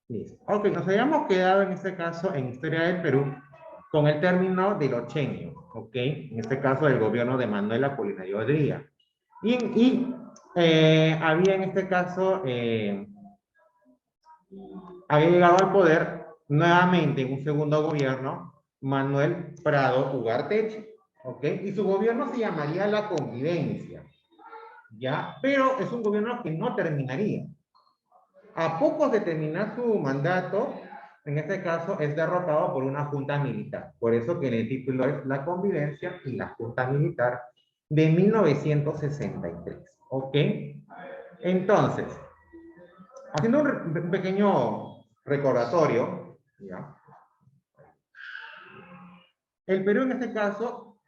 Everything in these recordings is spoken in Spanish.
Listo. Ok, nos habíamos quedado en este caso en Historia del Perú con el término del ochenio, ok, en este caso del gobierno de Manuel Apolinario Odría. Había en este caso, había llegado al poder nuevamente en un segundo gobierno Manuel Prado Ugarteche, ok, y su gobierno se llamaría La Convivencia, ¿ya? Pero es un gobierno que no terminaría. A pocos de terminar su mandato, en este caso, es derrotado por una junta militar. Por eso que en el título es La Convivencia y la Junta Militar de 1963. ¿Ok? Entonces, haciendo un pequeño recordatorio, ¿ya? El Perú en este caso,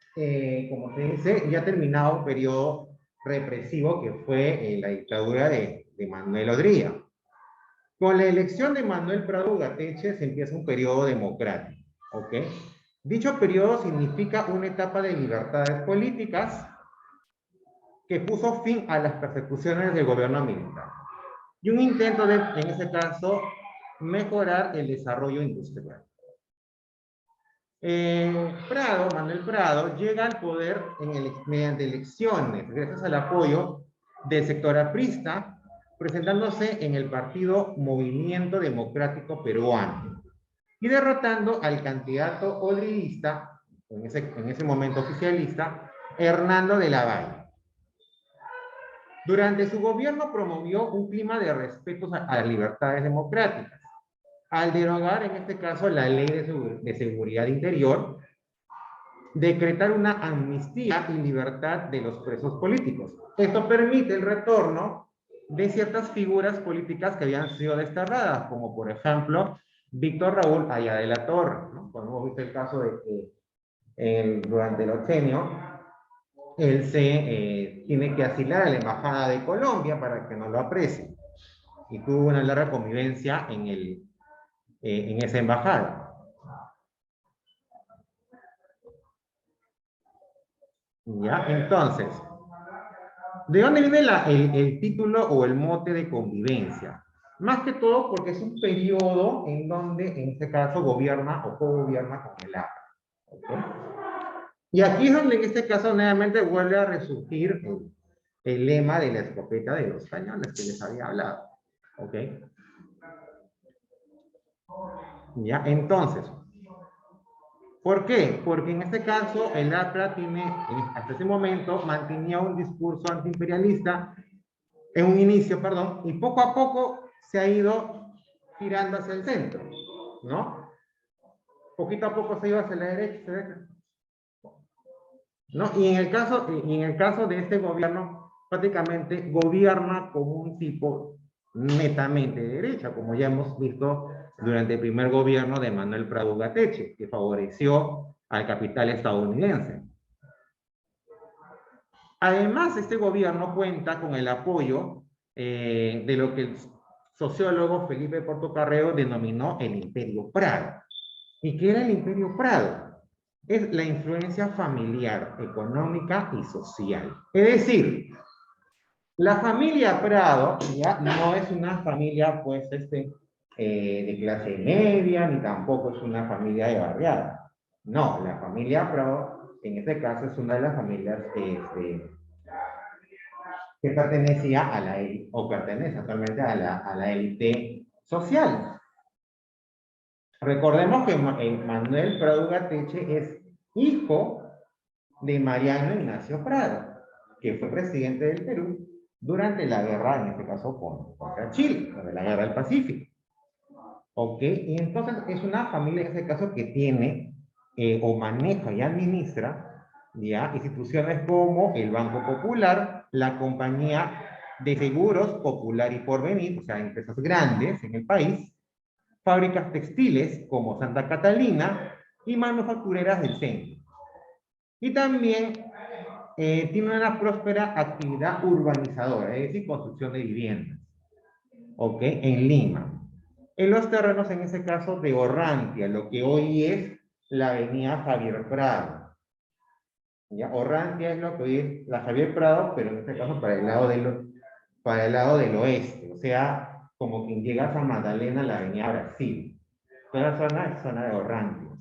como se dice, ya ha terminado un periodo represivo que fue la dictadura de Manuel Odría. Con la elección de Manuel Prado Ugarteche se empieza un periodo democrático, ¿ok? Dicho periodo significa una etapa de libertades políticas que puso fin a las persecuciones del gobierno militar y un intento de, en ese caso, mejorar el desarrollo industrial. Manuel Prado, llega al poder mediante elecciones, gracias al apoyo del sector aprista, presentándose en el partido Movimiento Democrático Peruano y derrotando al candidato odrillista, en ese momento oficialista, Hernando de la Valle. Durante su gobierno promovió un clima de respeto a las libertades democráticas, al derogar en este caso la ley de seguridad interior, decretar una amnistía y libertad de los presos políticos. Esto permite el retorno de ciertas figuras políticas que habían sido desterradas, como por ejemplo Víctor Raúl Allá de la Torre, ¿no? Cuando hemos visto el caso de que durante el ochenio él se tiene que asilar a la embajada de Colombia para que no lo aprecie y tuvo una larga convivencia en esa embajada. ¿Ya? Entonces, ¿de dónde viene el título o el mote de convivencia? Más que todo porque es un periodo en donde, en este caso, gobierna o co-gobierna con el APRA. ¿Okay? Y aquí es donde, en este caso, nuevamente vuelve a resurgir el lema de la escopeta de los cañones que les había hablado. ¿Ok? ¿Ya? Entonces, ¿por qué? Porque en este caso el APRA tiene, hasta ese momento, mantenía un discurso antiimperialista en un inicio, perdón, y poco a poco se ha ido girando hacia el centro, ¿no? Poquito a poco se iba hacia la derecha, ¿no? Y en el caso de este gobierno, prácticamente gobierna como un tipo netamente de derecha, como ya hemos visto durante el primer gobierno de Manuel Prado Ugarteche, que favoreció al capital estadounidense. Además, este gobierno cuenta con el apoyo de lo que el sociólogo Felipe Portocarrero denominó el Imperio Prado. ¿Y qué era el Imperio Prado? Es la influencia familiar, económica y social. Es decir, la familia Prado ya no es una familia, pues, de clase media, ni tampoco es una familia de barriada. No, la familia Prado, en este caso, es una de las familias que pertenecía a la élite, o pertenece actualmente a la élite social. Recordemos que Manuel Prado Ugarteche es hijo de Mariano Ignacio Prado, que fue presidente del Perú durante la guerra, en este caso contra Chile, de la guerra del Pacífico. ¿Ok? Y entonces es una familia, en este caso, que tiene o maneja y administra ya instituciones como el Banco Popular, la Compañía de Seguros Popular y Porvenir, o sea, empresas grandes en el país, fábricas textiles como Santa Catalina y manufactureras del centro. Y también tiene una próspera actividad urbanizadora, es decir, construcción de viviendas, ¿ok? En Lima. En los terrenos, en ese caso, de Orrantia, lo que hoy es la avenida Javier Prado. ¿Ya? Orrantia es lo que hoy es la Javier Prado, pero en este caso para el lado del oeste, o sea, como quien llega a San Magdalena, la avenida Brasil. Toda la zona es zona de Orrantio.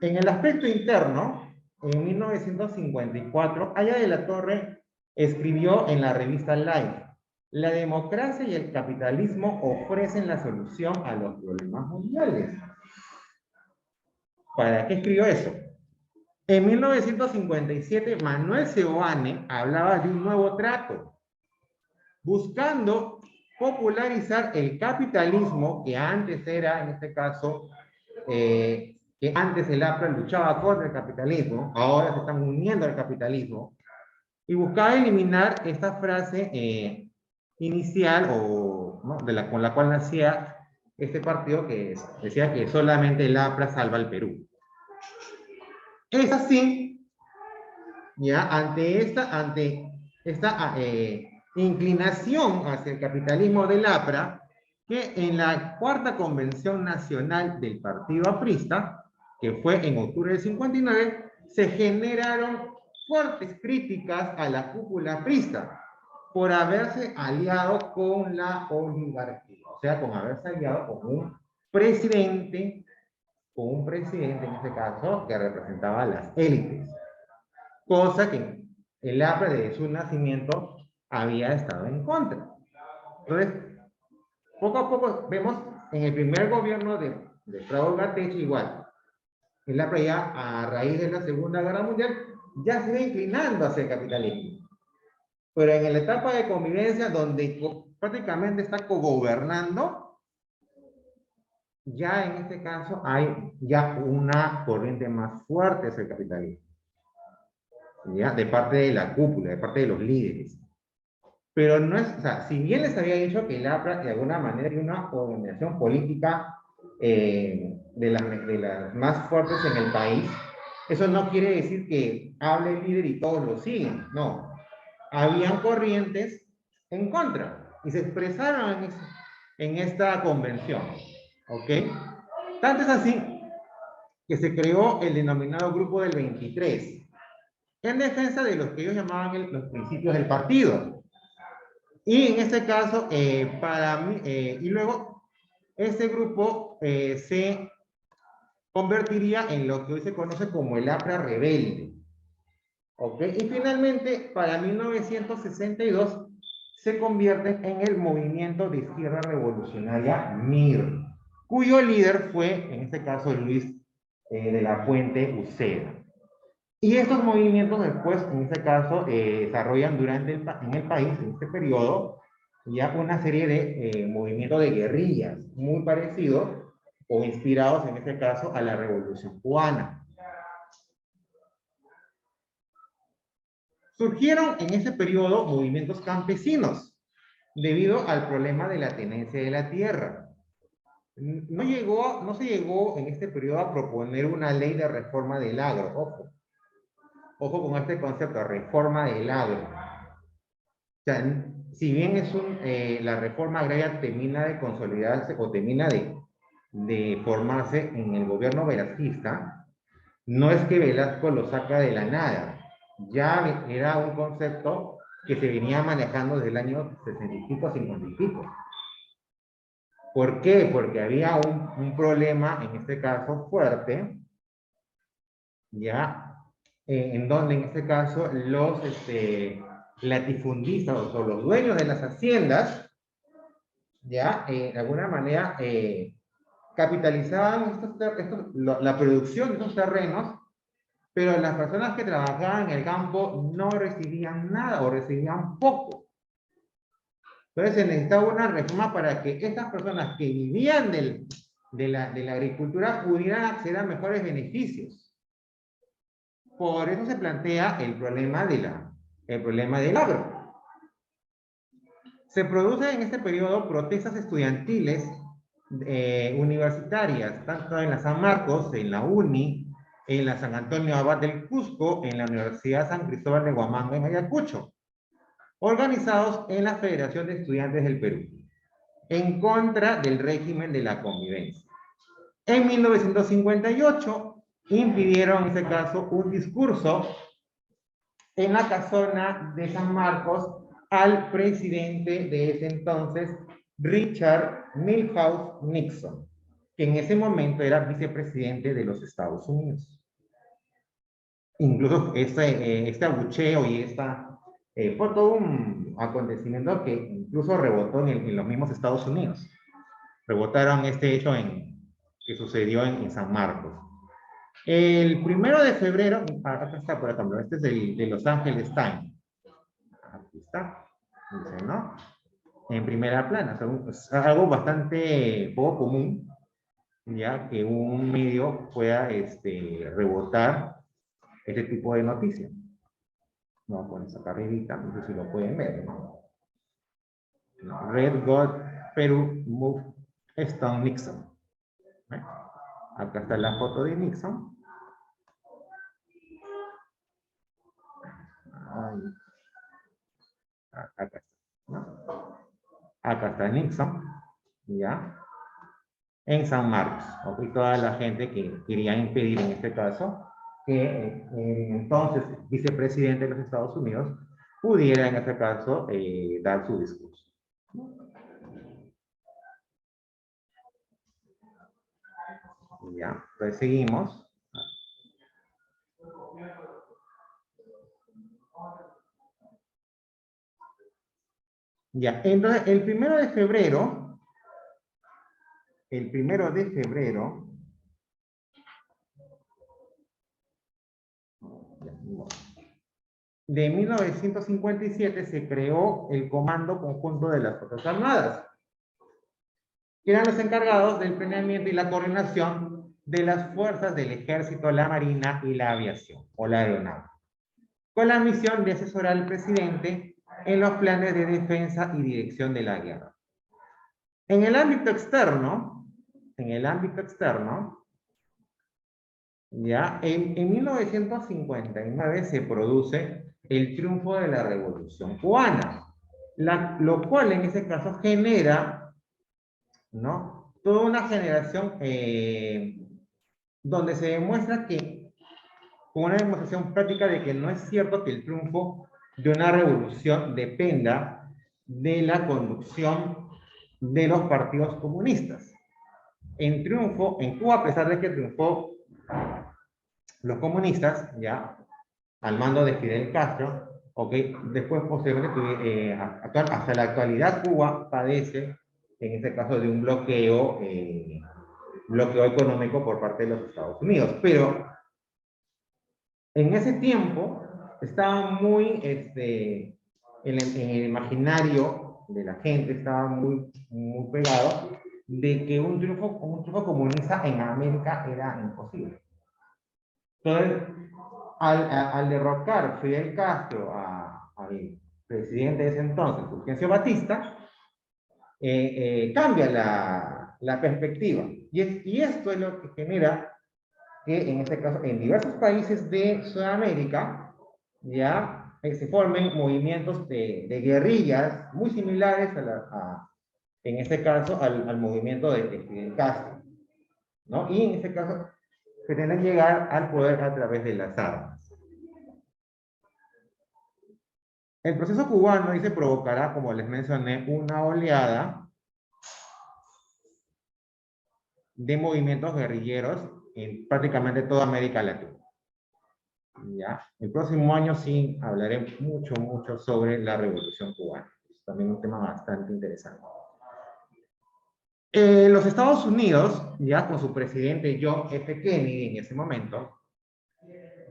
En el aspecto interno, en 1954, Aya de la Torre escribió en la revista Life: la democracia y el capitalismo ofrecen la solución a los problemas mundiales. ¿Para qué escribió eso? En 1957, Manuel Seoane hablaba de un nuevo trato, buscando popularizar el capitalismo, que antes era, en este caso, que antes el APRA luchaba contra el capitalismo, ahora se están uniendo al capitalismo, y buscaba eliminar esta frase inicial, o, ¿no?, con la cual nacía este partido, que decía que solamente el APRA salva al Perú. Es así, ya, ante esta inclinación hacia el capitalismo del APRA, que en la cuarta convención nacional del Partido Aprista, que fue en octubre del 59, se generaron fuertes críticas a la cúpula aprista por haberse aliado con la oligarquía, o sea, con haberse aliado con un presidente, en este caso, que representaba a las élites, cosa que el APRA desde su nacimiento había estado en contra. Entonces, poco a poco vemos en el primer gobierno de Fraude Gatteche igual. El APRA ya, a raíz de la Segunda Guerra Mundial, ya se va inclinando hacia el capitalismo. Pero en la etapa de convivencia, donde prácticamente está cogobernando, ya en este caso hay ya una corriente más fuerte hacia el capitalismo, ¿ya? De parte de la cúpula, de parte de los líderes. Pero no es, o sea, si bien les había dicho que el APRA de alguna manera hay una organización política de las más fuertes en el país, eso no quiere decir que hable el líder y todos lo siguen, no. Habían corrientes en contra y se expresaron en esta convención, ¿ok? Tanto es así que se creó el denominado Grupo del 23, en defensa de los que ellos llamaban los principios del partido. Y en este caso, para mí, y luego, este grupo se convertiría en lo que hoy se conoce como el APRA rebelde. ¿Ok? Y finalmente, para 1962, se convierte en el Movimiento de Izquierda Revolucionaria MIR, cuyo líder fue, en este caso, Luis de la Fuente Uceda. Y estos movimientos después, en este caso, desarrollan en el país, en este periodo, ya una serie de movimientos de guerrillas muy parecidos o inspirados, en este caso, a la Revolución Cubana. Surgieron en ese periodo movimientos campesinos debido al problema de la tenencia de la tierra. No se llegó en este periodo a proponer una ley de reforma del agro, ojo. Ojo con este concepto, reforma del agro. O sea, si bien la reforma agraria termina de consolidarse o termina de formarse en el gobierno velazquista, no es que Velasco lo saca de la nada. Ya era un concepto que se venía manejando desde el año 60 y pico, 50 y pico. ¿Por qué? Porque había un problema, en este caso fuerte, ya, en donde en este caso los latifundistas o los dueños de las haciendas, ya, de alguna manera capitalizaban la producción de estos terrenos, pero las personas que trabajaban en el campo no recibían nada o recibían poco. Entonces se necesitaba una reforma para que estas personas que vivían de la agricultura pudieran acceder a mejores beneficios. Por eso se plantea el problema del agro. Se producen en este periodo protestas estudiantiles universitarias, tanto en la San Marcos, en la UNI, en la San Antonio Abad del Cusco, en la Universidad San Cristóbal de Huamanga en Ayacucho, organizados en la Federación de Estudiantes del Perú, en contra del régimen de la convivencia. En 1958, impidieron en este caso un discurso en la casona de San Marcos al presidente de ese entonces, Richard Milhouse Nixon, que en ese momento era vicepresidente de los Estados Unidos. Incluso este abucheo y fue todo un acontecimiento que incluso rebotó en los mismos Estados Unidos. Rebotaron este hecho que sucedió en San Marcos. El 1 de febrero, acá está por ejemplo, este es de Los Angeles Times. Aquí está, dice, ¿no? En primera plana, es algo bastante poco común, ya que un medio pueda rebotar este tipo de noticias. No, con esa carrerita, no sé si lo pueden ver, ¿no? Red God Peru Move Stone Nixon. ¿Eh? Acá está la foto de Nixon. Ay. Acá está, ¿no? Acá está Nixon, ¿ya? En San Marcos, ¿ok? Toda la gente que quería impedir en este caso que entonces vicepresidente de los Estados Unidos pudiera en este caso dar su discurso. Ya, entonces seguimos. Ya, entonces el 1 de febrero, de 1957 se creó el Comando Conjunto de las Fuerzas Armadas, que eran los encargados del planeamiento y la coordinación de las fuerzas del Ejército, la Marina y la Aviación, o la Aeronáutica, con la misión de asesorar al presidente en los planes de defensa y dirección de la guerra. En el ámbito externo, ya, en 1959 se produce el triunfo de la Revolución Cubana, lo cual en ese caso genera, ¿no?, toda una generación donde se demuestra que, con una demostración práctica de que no es cierto que el triunfo de una revolución dependa de la conducción de los partidos comunistas. En Cuba, a pesar de que triunfó los comunistas, ya, al mando de Fidel Castro, ok, después posteriormente, hasta la actualidad Cuba padece, en este caso, de un bloqueo económico por parte de los Estados Unidos. Pero en ese tiempo estaba muy, en el imaginario de la gente, estaba muy, muy pegado de que un triunfo comunista en América era imposible. Entonces, al derrocar Fidel Castro al presidente de ese entonces, Fulgencio Batista, cambia la perspectiva. Y esto es lo que genera que en este caso en diversos países de Sudamérica ya se formen movimientos de guerrillas muy similares en este caso al movimiento de Fidel Castro, ¿no? Y en este caso pretenden llegar al poder a través de las armas. El proceso cubano dice provocará, como les mencioné, una oleada de movimientos guerrilleros en prácticamente toda América Latina. ¿Ya? El próximo año sí hablaré mucho sobre la Revolución Cubana. Es también un tema bastante interesante. Los Estados Unidos, ya con su presidente John F. Kennedy en ese momento,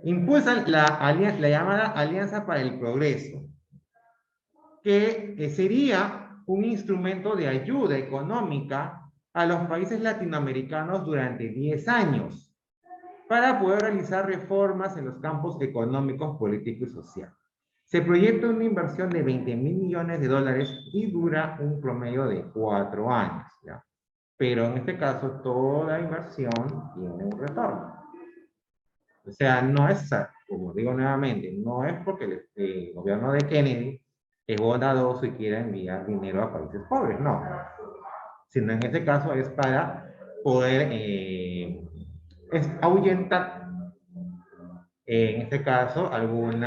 impulsan la llamada Alianza para el Progreso, que sería un instrumento de ayuda económica a los países latinoamericanos durante 10 años para poder realizar reformas en los campos económicos, políticos y social. Se proyecta una inversión de $20.000 millones y dura un promedio de 4 años, ¿ya? Pero en este caso toda inversión tiene un retorno. O sea, no es, como digo nuevamente, no es porque el gobierno de Kennedy es bondadoso y quiere enviar dinero a países pobres, no. Sino en este caso es para poder ahuyentar, en este caso, algún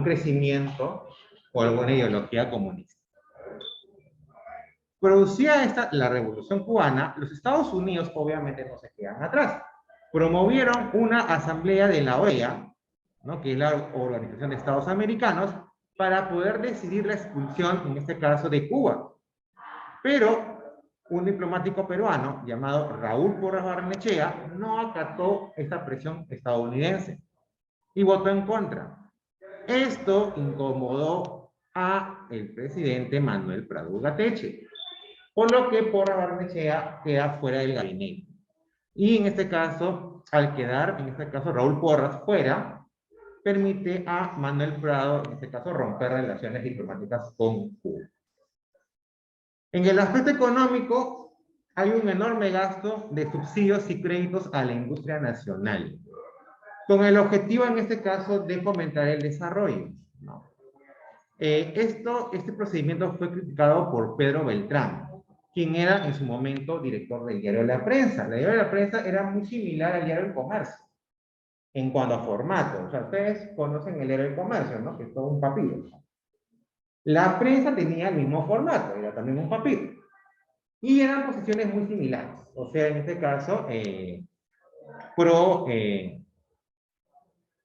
crecimiento o alguna ideología comunista. Producida la Revolución Cubana, los Estados Unidos obviamente no se quedan atrás. Promovieron una asamblea de la OEA, ¿no?, que es la Organización de Estados Americanos, para poder decidir la expulsión, en este caso, de Cuba. Pero un diplomático peruano llamado Raúl Porras Barnechea no acató esta presión estadounidense y votó en contra. Esto incomodó a el presidente Manuel Prado Ugarteche, por lo que Porras Barnechea queda fuera del gabinete. Y en este caso, al quedar, en este caso, Raúl Porras fuera, permite a Manuel Prado, en este caso, romper relaciones diplomáticas con Cuba. En el aspecto económico, hay un enorme gasto de subsidios y créditos a la industria nacional, con el objetivo, en este caso, de fomentar el desarrollo, ¿no? Este procedimiento fue criticado por Pedro Beltrán, quien era en su momento director del diario La Prensa. El diario La Prensa era muy similar al diario El Comercio, en cuanto a formato. O sea, ustedes conocen el diario El Comercio, ¿no?, que es todo un papiro. La prensa tenía el mismo formato, era también un papiro. Y eran posiciones muy similares. O sea, en este caso, pro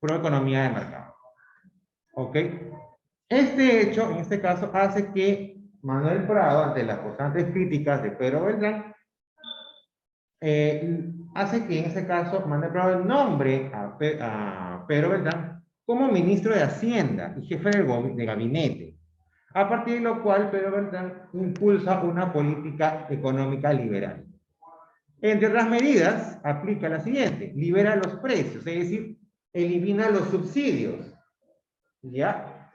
economía de mercado. ¿Ok? Este hecho, en este caso, hace que Manuel Prado, ante las constantes críticas de Pedro Beltrán, hace que en este caso Manuel Prado nombre a Pedro Beltrán como ministro de Hacienda y jefe de gabinete, a partir de lo cual Pedro Beltrán impulsa una política económica liberal. Entre otras medidas, aplica la siguiente: libera los precios, es decir, elimina los subsidios. ¿Ya?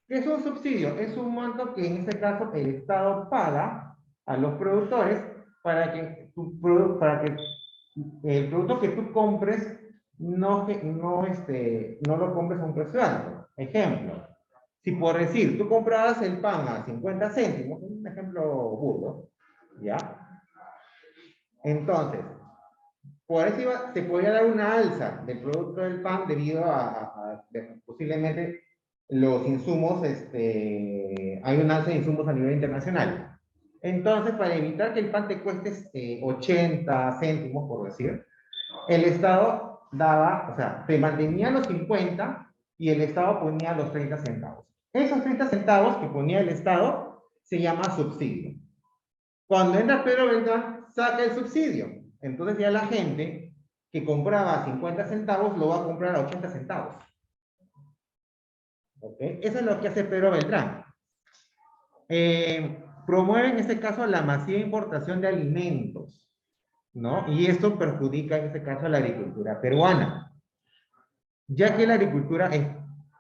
¿Qué es un subsidio? Es un monto que en este caso el Estado paga a los productores para que el producto que tú compres no lo compres a un precio alto. Ejemplo, si por decir, tú comprabas el pan a 50 céntimos, un ejemplo burdo, ¿ya? Entonces, por eso se podría dar una alza del producto del pan debido a posiblemente los insumos, hay un alza de insumos a nivel internacional. Entonces, para evitar que el pan te cueste 80 céntimos, por decir, el Estado daba, o sea, te mantenía los 50 y el Estado ponía los 30 centavos. Esos 30 centavos que ponía el Estado se llama subsidio. Cuando entra Pedro Beltrán, saca el subsidio. Entonces ya la gente que compraba 50 centavos lo va a comprar a 80 centavos. ¿Ok? Eso es lo que hace Pedro Beltrán. Promueve en este caso la masiva importación de alimentos, ¿no? Y esto perjudica en este caso a la agricultura peruana, ya que la agricultura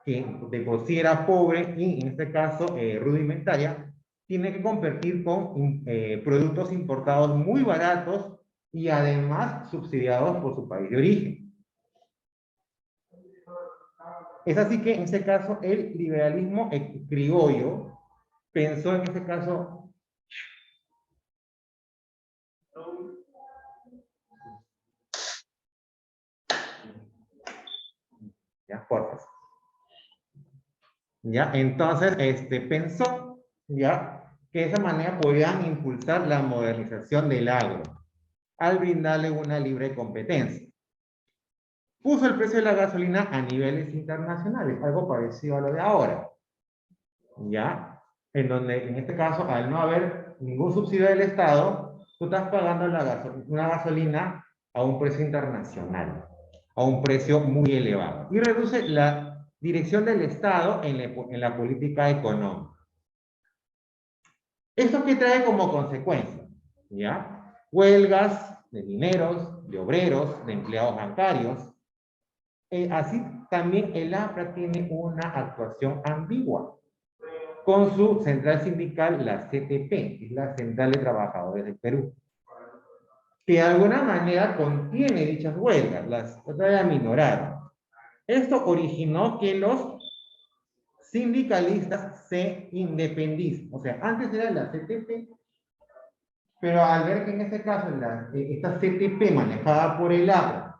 que de por sí era pobre y en este caso rudimentaria, tiene que competir con productos importados muy baratos y además subsidiados por su país de origen. Es así que en este caso el liberalismo criollo pensó en este caso ya, porfas. Ya, entonces pensó ya que de esa manera podían impulsar la modernización del agro al brindarle una libre competencia. Puso el precio de la gasolina a niveles internacionales, algo parecido a lo de ahora, ¿ya? En donde, en este caso, al no haber ningún subsidio del Estado, tú estás pagando una gasolina a un precio internacional, a un precio muy elevado. Y reduce la dirección del Estado en la política económica. ¿Esto qué trae como consecuencia? ¿Ya? Huelgas de mineros, de obreros, de empleados bancarios. Así también el APRA tiene una actuación ambigua con su central sindical, la CTP, que es la Central de Trabajadores del Perú, que de alguna manera contiene dichas huelgas, las aminoraron. Esto originó que los sindicalistas se independicen. O sea, antes era la CTP, pero al ver que en este caso esta CTP manejada por el APRA,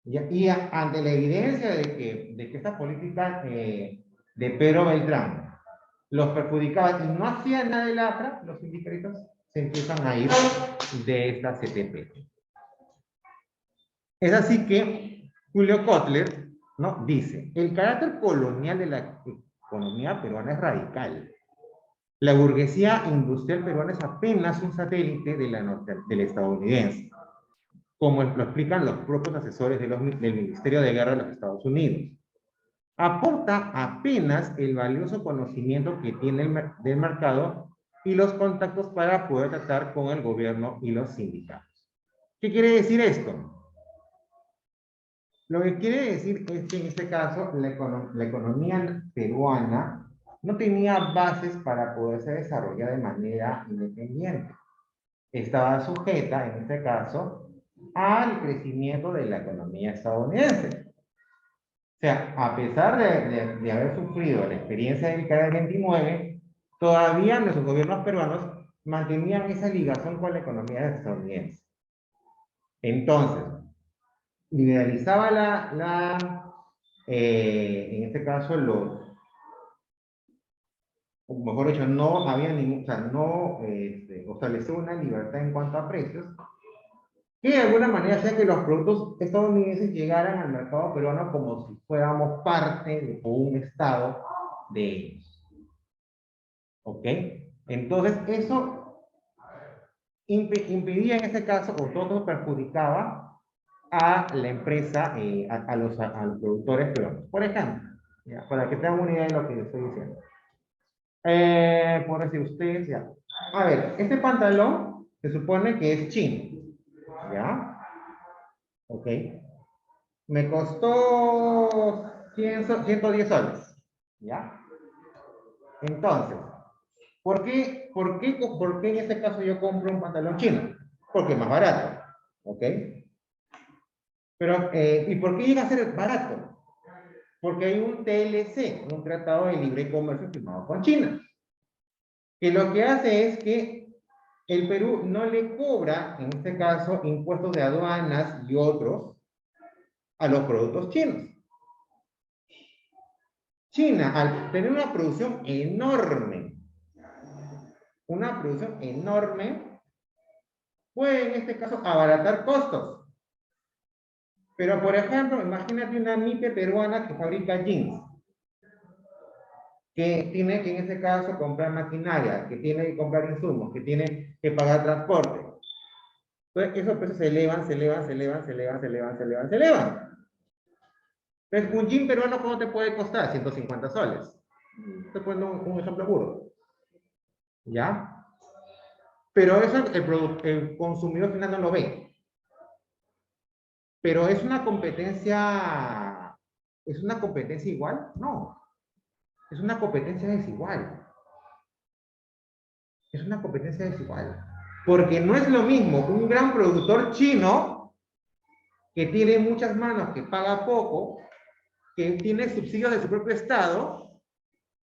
y ante la evidencia de que esta política de Pedro Beltrán los perjudicaba y no hacían nada de la APRA, los sindicalistas se empiezan a ir de esta CTP. Es así que Julio Kotler, ¿no?, dice, el carácter colonial de la economía peruana es radical. La burguesía industrial peruana es apenas un satélite de la estadounidense, como lo explican los propios asesores del Ministerio de Guerra de los Estados Unidos. Aporta apenas el valioso conocimiento que tiene del mercado y los contactos para poder tratar con el gobierno y los sindicatos. ¿Qué quiere decir esto? Lo que quiere decir es que en este caso la economía peruana no tenía bases para poderse desarrollar de manera independiente. Estaba sujeta, en este caso, al crecimiento de la economía estadounidense. O sea, a pesar de haber sufrido la experiencia del CARE 29, todavía nuestros gobiernos peruanos mantenían esa ligación con la economía estadounidense. Entonces, liberalizaba en este caso, o mejor dicho, no había ningún, o sea, no estableció una libertad en cuanto a precios, que de alguna manera hacía que los productos estadounidenses llegaran al mercado peruano como si fuéramos parte de un estado de ellos. ¿Ok? Entonces, eso impedía en este caso, o todo perjudicaba a la empresa, a los productores peruanos. Por ejemplo, ya, para que tengan una idea de lo que estoy diciendo. Por decir ustedes, ya. A ver, este pantalón se supone que es chino. ¿Ya? Ok. Me costó 110 soles. ¿Ya? Entonces, ¿por qué en este caso yo compro un pantalón chino? Porque es más barato. ¿Ok? Pero, ¿y por qué llega a ser barato? Porque hay un TLC, un Tratado de Libre Comercio firmado con China, que lo que hace es que el Perú no le cobra, en este caso, impuestos de aduanas y otros a los productos chinos. China, al tener una producción enorme, puede en este caso abaratar costos. Pero, por ejemplo, imagínate una MIPE peruana que fabrica jeans, que tiene que en este caso comprar maquinaria, que tiene que comprar insumos, que tiene que pagar transporte. Entonces, esos precios se elevan. Entonces, un jean peruano, ¿cómo te puede costar? 150 soles. Te pongo un ejemplo burdo. ¿Ya? Pero eso el consumidor final no lo ve. Pero ¿es una competencia igual? No. Es una competencia desigual. Es una competencia desigual. Porque no es lo mismo un gran productor chino que tiene muchas manos, que paga poco, que tiene subsidios de su propio estado,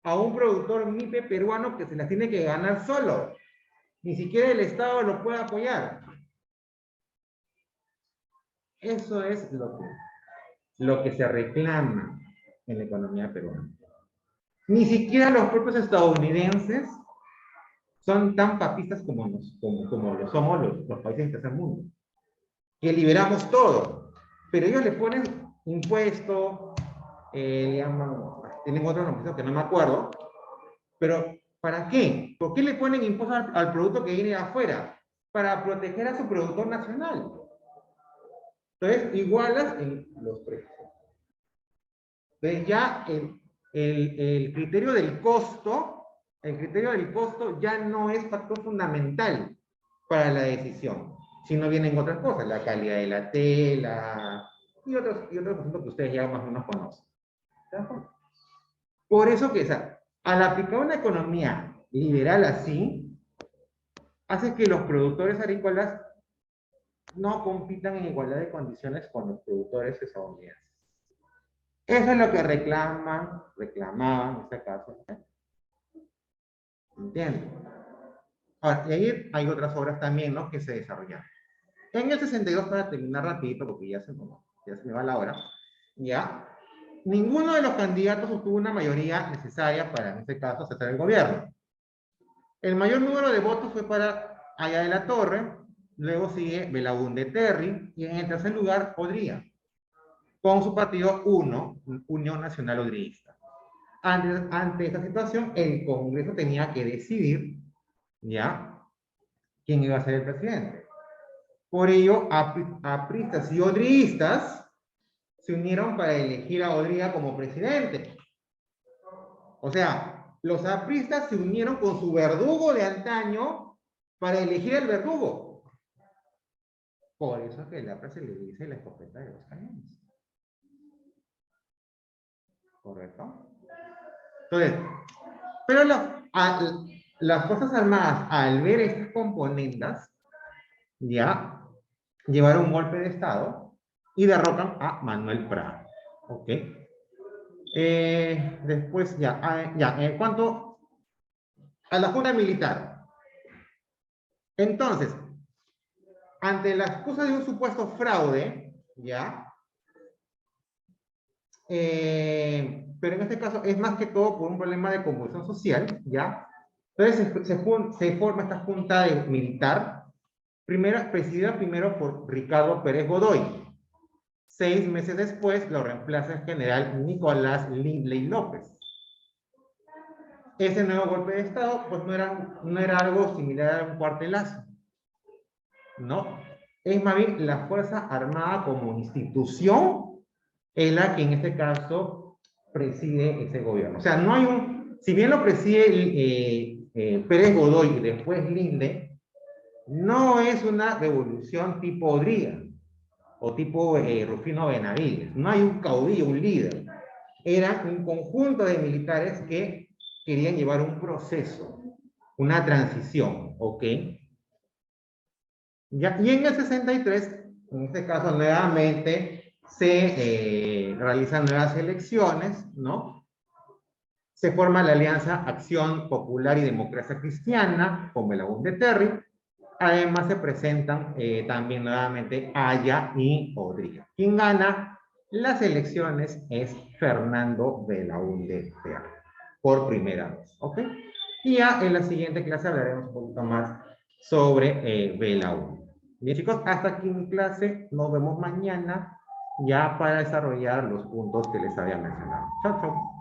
a un productor MIPE peruano que se las tiene que ganar solo. Ni siquiera el Estado lo puede apoyar. Eso es lo que se reclama en la economía peruana. Ni siquiera los propios estadounidenses son tan papistas como lo somos los países del tercer mundo, que liberamos todo, pero ellos le ponen impuesto, tienen otro nombre que no me acuerdo, pero ¿para qué? ¿Por qué le ponen impuesto al producto que viene de afuera? Para proteger a su productor nacional. Entonces, igualas en los precios. Entonces, ya el criterio del costo, ya no es factor fundamental para la decisión, sino vienen otras cosas, la calidad de la tela y otros asuntos que ustedes ya más o menos conocen. Por eso que, o sea, al aplicar una economía liberal así, hace que los productores agrícolas no compitan en igualdad de condiciones con los productores estadounidenses. Eso es lo que reclamaban en este caso. ¿Entienden? Ahora, y ahí hay otras obras también, ¿no?, que se desarrollaron. En el 62, para terminar rapidito, porque ya se me va la hora, ¿ya? ninguno de los candidatos obtuvo una mayoría necesaria para, en este caso, aceptar el gobierno. El mayor número de votos fue para Aya de la Torre, luego sigue Belaúnde Terry, y en el tercer lugar, Odría, con su partido Unión Nacional Odrista. Ante esta situación, el Congreso tenía que decidir, ¿ya?, quién iba a ser el presidente. Por ello, apristas y odriistas se unieron para elegir a Odría como presidente. O sea, los apristas se unieron con su verdugo de antaño para elegir el verdugo. Por eso es que el APRA se le dice la escopeta de los cañones. ¿Correcto? Entonces, pero las Fuerzas Armadas, al ver estas componendas, ya llevaron un golpe de Estado y derrocan a Manuel Prado. ¿Ok? Después, en cuanto a la Junta Militar. Entonces, ante la excusa de un supuesto fraude, ¿ya? Pero en este caso es más que todo por un problema de convulsión social, ¿ya? Entonces se forma esta junta militar, presidida primero por Ricardo Pérez Godoy. 6 meses después lo reemplaza el general Nicolás Lindley López. Ese nuevo golpe de Estado, pues no era algo similar a un cuartelazo, ¿no? Es más bien la Fuerza Armada como institución es la que en este caso preside ese gobierno. O sea, no hay si bien lo preside Pérez Godoy y después Linde, no es una revolución tipo Odría o tipo Rufino Benavides. No hay un caudillo, un líder. Era un conjunto de militares que querían llevar un proceso, una transición, ¿ok? Ya, y en el 63, en este caso nuevamente, se realizan nuevas elecciones, ¿no? Se forma la Alianza Acción Popular y Democracia Cristiana con Belaúnde Terry. Además se presentan también nuevamente Aya y Odría. Quien gana las elecciones es Fernando Belaúnde Terry, por primera vez, ¿ok? Y ya en la siguiente clase hablaremos un poquito más sobre Belaúnde. Bien, chicos, hasta aquí mi clase. Nos vemos mañana ya para desarrollar los puntos que les había mencionado. Chao, chao.